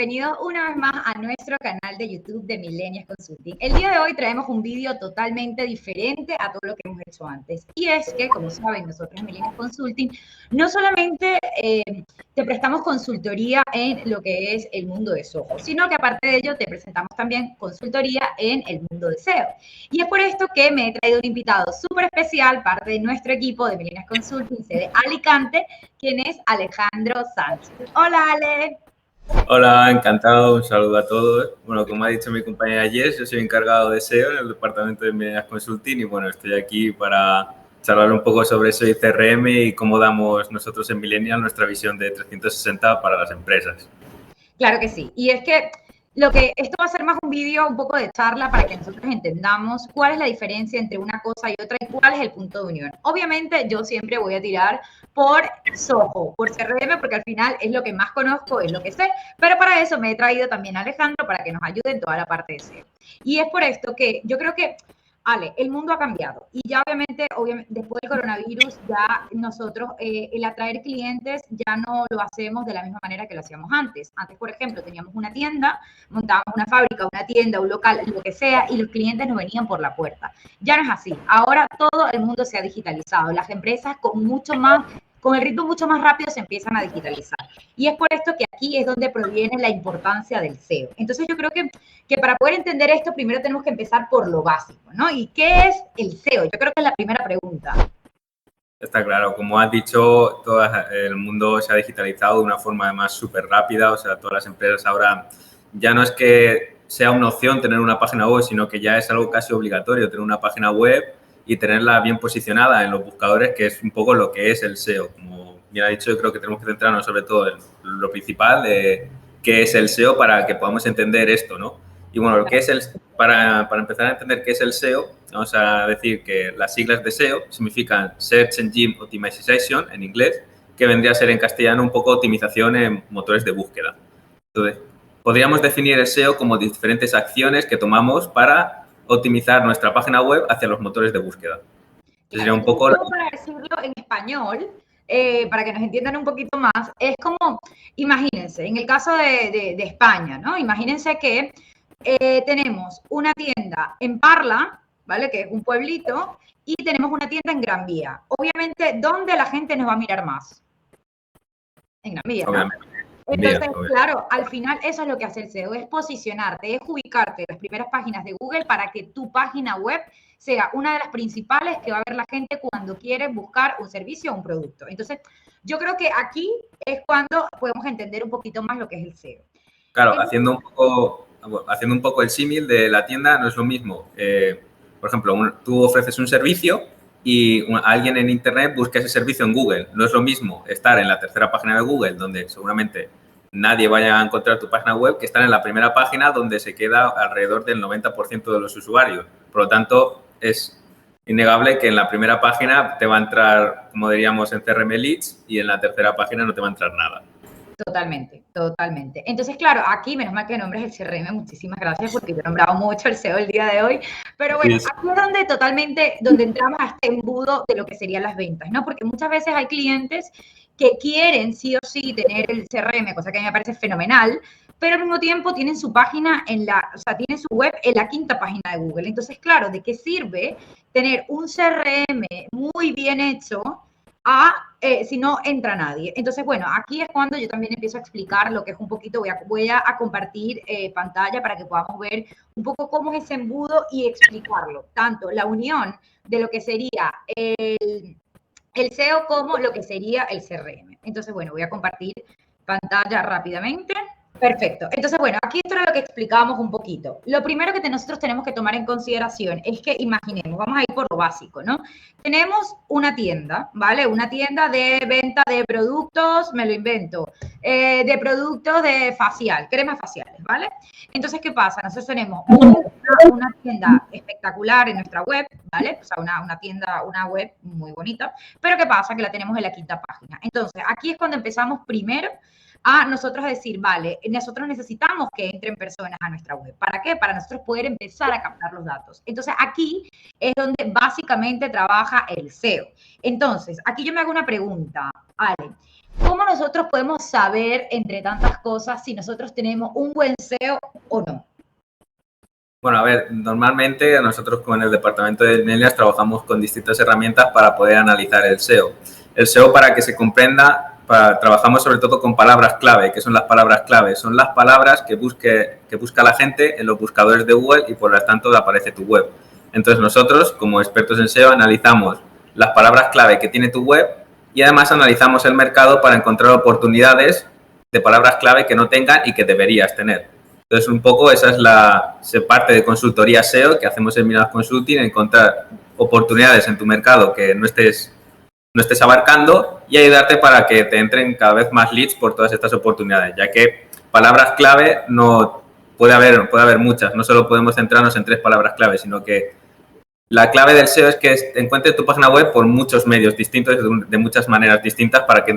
bienvenidos una vez más a nuestro canal de YouTube de Millennials Consulting. El día de hoy traemos un vídeo totalmente diferente a todo lo que hemos hecho antes. Y es que, como saben, nosotros en Millennials Consulting no solamente te prestamos consultoría en lo que es el mundo de Soho, sino que aparte de ello te presentamos también consultoría en el mundo de SEO. Y es por esto que me he traído un invitado súper especial, parte de nuestro equipo de Millennials Consulting, sede Alicante, quien es Alejandro Sánchez. Hola, Ale. Hola, encantado, un saludo a todos. Bueno, como ha dicho mi compañera Jess, yo soy encargado de SEO en el departamento de Millennials Consulting y bueno, estoy aquí para charlar un poco sobre SEO y CRM y cómo damos nosotros en Millennial nuestra visión de 360 para las empresas. Claro que sí. Y es que esto va a ser más un vídeo, un poco de charla para que nosotros entendamos cuál es la diferencia entre una cosa y otra y cuál es el punto de unión. Obviamente yo siempre voy a tirar por Soho, por CRM, porque al final es lo que más conozco, es lo que sé, pero para eso me he traído también a Alejandro para que nos ayude en toda la parte de SEO. Y es por esto que yo creo que Ale, el mundo ha cambiado y ya obviamente después del coronavirus ya nosotros el atraer clientes ya no lo hacemos de la misma manera que lo hacíamos antes. Antes, por ejemplo, teníamos una tienda, montábamos una fábrica, una tienda, un local, lo que sea, y los clientes nos venían por la puerta. Ya no es así. Ahora todo el mundo se ha digitalizado. Las empresas con el ritmo mucho más rápido se empiezan a digitalizar. Y es por esto que aquí es donde proviene la importancia del SEO. Entonces yo creo que para poder entender esto, primero tenemos que empezar por lo básico, ¿no? ¿Y qué es el SEO? Yo creo que es la primera pregunta. Está claro, como has dicho, todo el mundo se ha digitalizado de una forma además súper rápida, o sea, todas las empresas ahora ya no es que sea una opción tener una página web, sino que ya es algo casi obligatorio tener una página web y tenerla bien posicionada en los buscadores, que es un poco lo que es el SEO. Como bien ha dicho, yo creo que tenemos que centrarnos sobre todo en lo principal de qué es el SEO para que podamos entender esto, ¿no? Y bueno, lo que es para empezar a entender qué es el SEO, vamos a decir que las siglas de SEO significan Search Engine Optimization en inglés, que vendría a ser en castellano un poco optimización en motores de búsqueda. Entonces, podríamos definir el SEO como diferentes acciones que tomamos para optimizar nuestra página web hacia los motores de búsqueda. Sería un poco para decirlo en español, para que nos entiendan un poquito más, es como, imagínense, en el caso de España, ¿no? Imagínense que tenemos una tienda en Parla, ¿vale? Que es un pueblito, y tenemos una tienda en Gran Vía. Obviamente, ¿dónde la gente nos va a mirar más? En Gran Vía, ¿no? Entonces, claro, al final eso es lo que hace el SEO, es posicionarte, es ubicarte en las primeras páginas de Google para que tu página web sea una de las principales que va a ver la gente cuando quiere buscar un servicio o un producto. Entonces, yo creo que aquí es cuando podemos entender un poquito más lo que es el SEO. Claro, haciendo un poco el símil de la tienda, no es lo mismo. Por ejemplo, tú ofreces un servicio y alguien en Internet busca ese servicio en Google. No es lo mismo estar en la tercera página de Google, donde seguramente nadie vaya a encontrar tu página web, que estar en la primera página, donde se queda alrededor del 90% de los usuarios. Por lo tanto, es innegable que en la primera página te va a entrar, como diríamos, en CRM Leads y en la tercera página no te va a entrar nada. Totalmente, totalmente. Entonces, claro, aquí, menos mal que nombres el CRM, muchísimas gracias, porque yo he nombrado mucho el SEO el día de hoy, pero bueno, aquí es donde entramos a este embudo de lo que serían las ventas, ¿no? Porque muchas veces hay clientes que quieren sí o sí tener el CRM, cosa que a mí me parece fenomenal, pero al mismo tiempo tienen su página tienen su web en la quinta página de Google. Entonces, claro, ¿de qué sirve tener un CRM muy bien hecho si no entra nadie? Entonces, bueno, aquí es cuando yo también empiezo a explicar lo que es un poquito, voy a compartir pantalla para que podamos ver un poco cómo es ese embudo y explicarlo, tanto la unión de lo que sería el SEO como lo que sería el CRM. Entonces, bueno, voy a compartir pantalla rápidamente. Perfecto. Entonces, bueno, aquí esto era lo que explicábamos un poquito. Lo primero que nosotros tenemos que tomar en consideración es que imaginemos, vamos a ir por lo básico, ¿no? Tenemos una tienda, ¿vale? Una tienda de venta de productos, me lo invento, de productos de facial, cremas faciales, ¿vale? Entonces, ¿qué pasa? Nosotros tenemos una tienda espectacular en nuestra web, ¿vale? O sea, una web muy bonita, pero ¿qué pasa? Que la tenemos en la quinta página. Entonces, aquí es cuando empezamos primero a nosotros decir, vale, nosotros necesitamos que entren personas a nuestra web. ¿Para qué? Para nosotros poder empezar a captar los datos. Entonces, aquí es donde básicamente trabaja el SEO. Entonces, aquí yo me hago una pregunta, Ale. ¿Cómo nosotros podemos saber, entre tantas cosas, si nosotros tenemos un buen SEO o no? Bueno, a ver, normalmente nosotros con el departamento de Millennials trabajamos con distintas herramientas para poder analizar el SEO. El SEO, para que se comprenda, trabajamos sobre todo con palabras clave. ¿Qué son las palabras clave? Son las palabras que busca la gente en los buscadores de Google y por lo tanto aparece tu web. Entonces nosotros, como expertos en SEO, analizamos las palabras clave que tiene tu web y además analizamos el mercado para encontrar oportunidades de palabras clave que no tengan y que deberías tener. Entonces, un poco esa se parte de consultoría SEO que hacemos en Millennials Consulting, encontrar oportunidades en tu mercado que no estés abarcando y ayudarte para que te entren cada vez más leads por todas estas oportunidades, ya que palabras clave no puede haber muchas, no solo podemos centrarnos en 3 palabras clave, sino que la clave del SEO es que encuentres tu página web por muchos medios distintos, de muchas maneras distintas, para que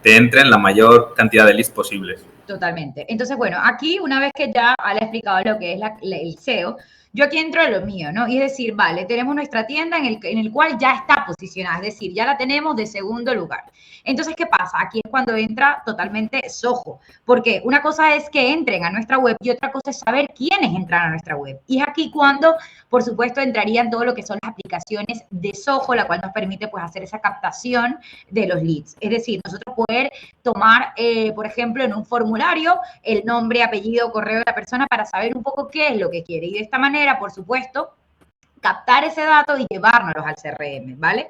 te entren la mayor cantidad de leads posibles. Totalmente. Entonces, bueno, aquí una vez que ya le he explicado lo que es el SEO, yo aquí entro en lo mío, ¿no? Y es decir, vale, tenemos nuestra tienda en el cual ya está posicionada, es decir, ya la tenemos de segundo lugar. Entonces, ¿qué pasa? Aquí es cuando entra totalmente Soho, porque una cosa es que entren a nuestra web y otra cosa es saber quiénes entran a nuestra web. Y es aquí cuando, por supuesto, entrarían todo lo que son las aplicaciones de Soho, la cual nos permite, pues, hacer esa captación de los leads. Es decir, nosotros poder tomar, por ejemplo, en un formulario el nombre, apellido, correo de la persona para saber un poco qué es lo que quiere. Y de esta manera, por supuesto, captar ese dato y llevárnoslos al CRM, ¿vale?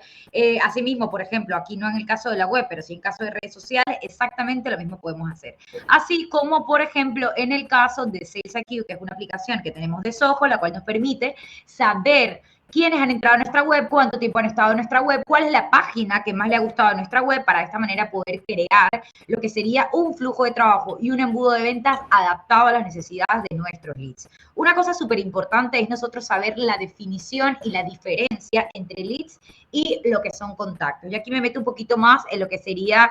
Asimismo, por ejemplo, aquí no en el caso de la web, pero sí en caso de redes sociales, exactamente lo mismo podemos hacer. Así como, por ejemplo, en el caso de SalesIQ, que es una aplicación que tenemos de Soho, la cual nos permite saber quiénes han entrado a nuestra web, cuánto tiempo han estado en nuestra web, cuál es la página que más le ha gustado a nuestra web, para de esta manera poder crear lo que sería un flujo de trabajo y un embudo de ventas adaptado a las necesidades de nuestros leads. Una cosa súper importante es nosotros saber la definición y la diferencia entre leads y lo que son contactos. Y aquí me meto un poquito más en lo que sería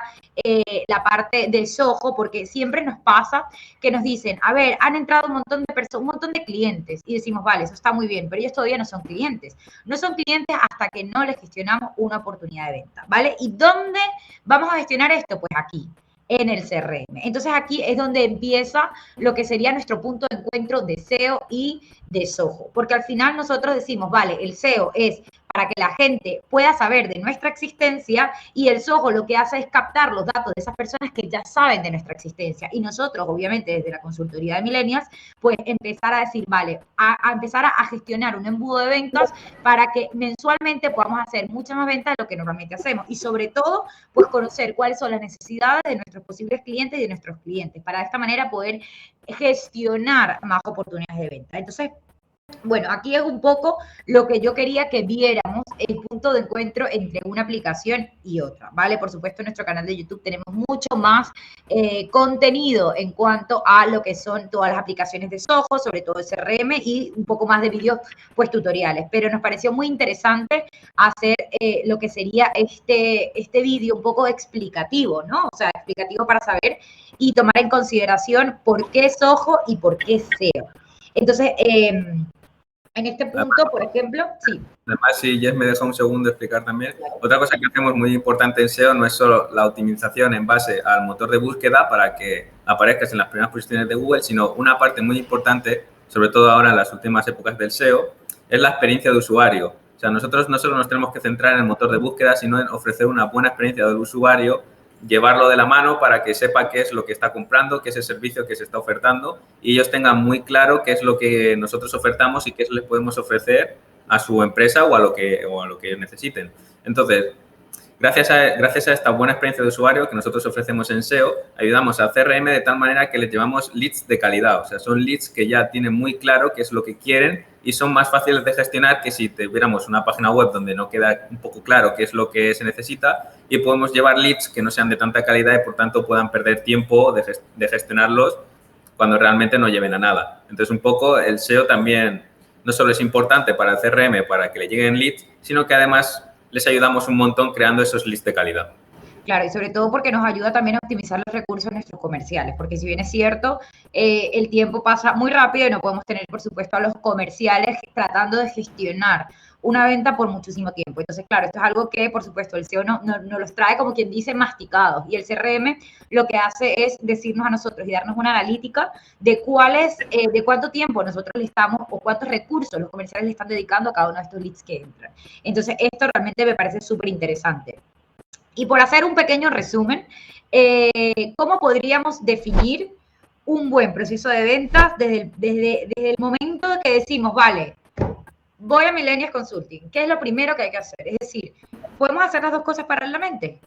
la parte del Soho, porque siempre nos pasa que nos dicen, a ver, han entrado un montón de personas, un montón de clientes, y decimos, vale, eso está muy bien, pero ellos todavía no son clientes. No son clientes hasta que no les gestionamos una oportunidad de venta, ¿vale? ¿Y dónde vamos a gestionar esto? Pues aquí, en el CRM. Entonces aquí es donde empieza lo que sería nuestro punto de encuentro de SEO y de Soho, porque al final nosotros decimos, vale, el SEO es para que la gente pueda saber de nuestra existencia y el Soho lo que hace es captar los datos de esas personas que ya saben de nuestra existencia. Y nosotros, obviamente, desde la consultoría de Millennials, pues empezar a decir, vale, a empezar a gestionar un embudo de ventas para que mensualmente podamos hacer muchas más ventas de lo que normalmente hacemos. Y sobre todo, pues conocer cuáles son las necesidades de nuestros posibles clientes y de nuestros clientes, para de esta manera poder gestionar más oportunidades de venta. Entonces, bueno, aquí es un poco lo que yo quería que viéramos, el punto de encuentro entre una aplicación y otra, ¿vale? Por supuesto, en nuestro canal de YouTube tenemos mucho más contenido en cuanto a lo que son todas las aplicaciones de Soho, sobre todo el CRM, y un poco más de vídeos, pues, tutoriales. Pero nos pareció muy interesante hacer lo que sería este vídeo un poco explicativo, ¿no? O sea, explicativo para saber y tomar en consideración por qué Soho y por qué SEO. Entonces, en este punto, por ejemplo, sí. Además, si Jess me deja un segundo explicar también, otra cosa que hacemos muy importante en SEO no es solo la optimización en base al motor de búsqueda para que aparezcas en las primeras posiciones de Google, sino una parte muy importante, sobre todo ahora en las últimas épocas del SEO, es la experiencia de usuario. O sea, nosotros no solo nos tenemos que centrar en el motor de búsqueda, sino en ofrecer una buena experiencia del usuario, llevarlo de la mano para que sepa qué es lo que está comprando, qué es el servicio que se está ofertando y ellos tengan muy claro qué es lo que nosotros ofertamos y qué les podemos ofrecer a su empresa o a lo que necesiten. Entonces, gracias a esta buena experiencia de usuario que nosotros ofrecemos en SEO, ayudamos al CRM de tal manera que les llevamos leads de calidad. O sea, son leads que ya tienen muy claro qué es lo que quieren y son más fáciles de gestionar que si tuviéramos una página web donde no queda un poco claro qué es lo que se necesita y podemos llevar leads que no sean de tanta calidad y por tanto puedan perder tiempo de gestionarlos cuando realmente no lleven a nada. Entonces, un poco el SEO también no solo es importante para el CRM, para que le lleguen leads, sino que además les ayudamos un montón creando esos leads de calidad. Claro, y sobre todo porque nos ayuda también a optimizar los recursos de nuestros comerciales, porque si bien es cierto, el tiempo pasa muy rápido y no podemos tener, por supuesto, a los comerciales tratando de gestionar una venta por muchísimo tiempo. Entonces, claro, esto es algo que, por supuesto, el SEO no los trae, como quien dice, masticados. Y el CRM lo que hace es decirnos a nosotros y darnos una analítica de de cuánto tiempo nosotros le estamos o cuántos recursos los comerciales le están dedicando a cada uno de estos leads que entran. Entonces, esto realmente me parece súper interesante. Y por hacer un pequeño resumen, ¿cómo podríamos definir un buen proceso de ventas desde el momento que decimos, vale, voy a Millennials Consulting? ¿Qué es lo primero que hay que hacer? Es decir, ¿podemos hacer las dos cosas paralelamente?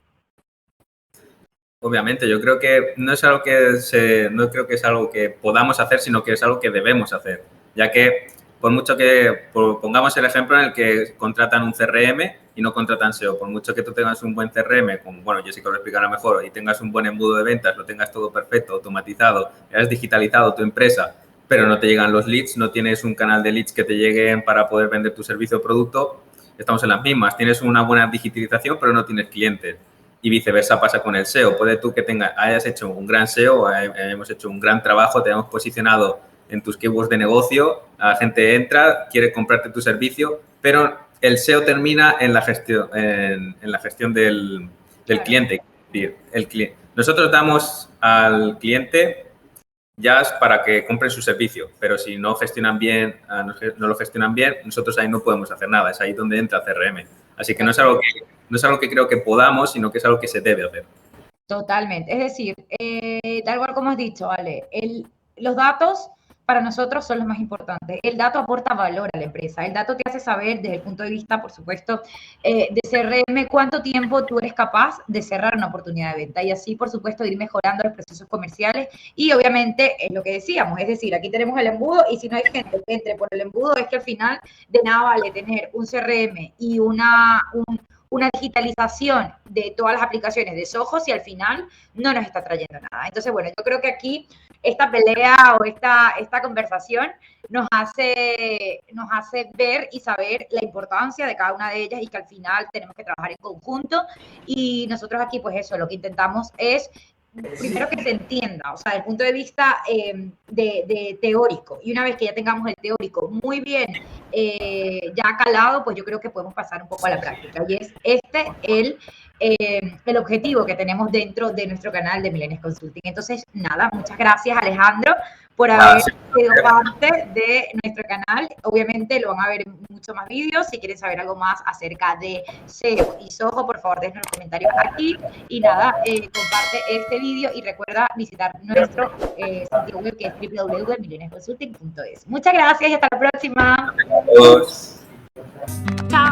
Obviamente, yo creo que no es algo no creo que es algo que podamos hacer, sino que es algo que debemos hacer, ya que por mucho que pongamos el ejemplo en el que contratan un CRM y no contratan SEO, por mucho que tú tengas un buen CRM, como, bueno, Jessica lo explicará mejor, y tengas un buen embudo de ventas, lo tengas todo perfecto, automatizado, hayas digitalizado tu empresa, pero no te llegan los leads, no tienes un canal de leads que te lleguen para poder vender tu servicio o producto, estamos en las mismas. Tienes una buena digitalización, pero no tienes clientes. Y viceversa pasa con el SEO. Puede tú que hayas hecho un gran SEO, hemos hecho un gran trabajo, te hemos posicionado en tus keywords de negocio, la gente entra, quiere comprarte tu servicio, pero el SEO termina en la gestión, del cliente. Nosotros damos al cliente jazz para que compren su servicio, pero si no gestionan bien, no lo gestionan bien, nosotros ahí no podemos hacer nada. Es ahí donde entra CRM. Así que no es algo que creo que podamos, sino que es algo que se debe hacer. Totalmente. Es decir, tal cual como has dicho, ¿vale? Los datos para nosotros son los más importantes. El dato aporta valor a la empresa. El dato te hace saber, desde el punto de vista, por supuesto, de CRM, cuánto tiempo tú eres capaz de cerrar una oportunidad de venta y así, por supuesto, ir mejorando los procesos comerciales y, obviamente, es lo que decíamos. Es decir, aquí tenemos el embudo y si no hay gente que entre por el embudo, es que al final de nada vale tener un CRM y una digitalización de todas las aplicaciones de Soho si al final no nos está trayendo nada. Entonces, bueno, yo creo que aquí esta pelea o esta conversación nos hace ver y saber la importancia de cada una de ellas y que al final tenemos que trabajar en conjunto y nosotros aquí, pues eso, lo que intentamos es primero que se entienda, o sea, desde el punto de vista de teórico, y una vez que ya tengamos el teórico muy bien ya calado, pues yo creo que podemos pasar un poco a la práctica, y es el objetivo que tenemos dentro de nuestro canal de Millennials Consulting. Entonces, nada, muchas gracias, Alejandro, por haber sido parte de nuestro canal. Obviamente lo van a ver en muchos más vídeos. Si quieren saber algo más acerca de SEO y Soho, por favor, déjenos los comentarios aquí. Y nada, comparte este vídeo y recuerda visitar nuestro sitio web que es www.millennialsconsulting.es. Muchas gracias y hasta la próxima. Adiós. Chao.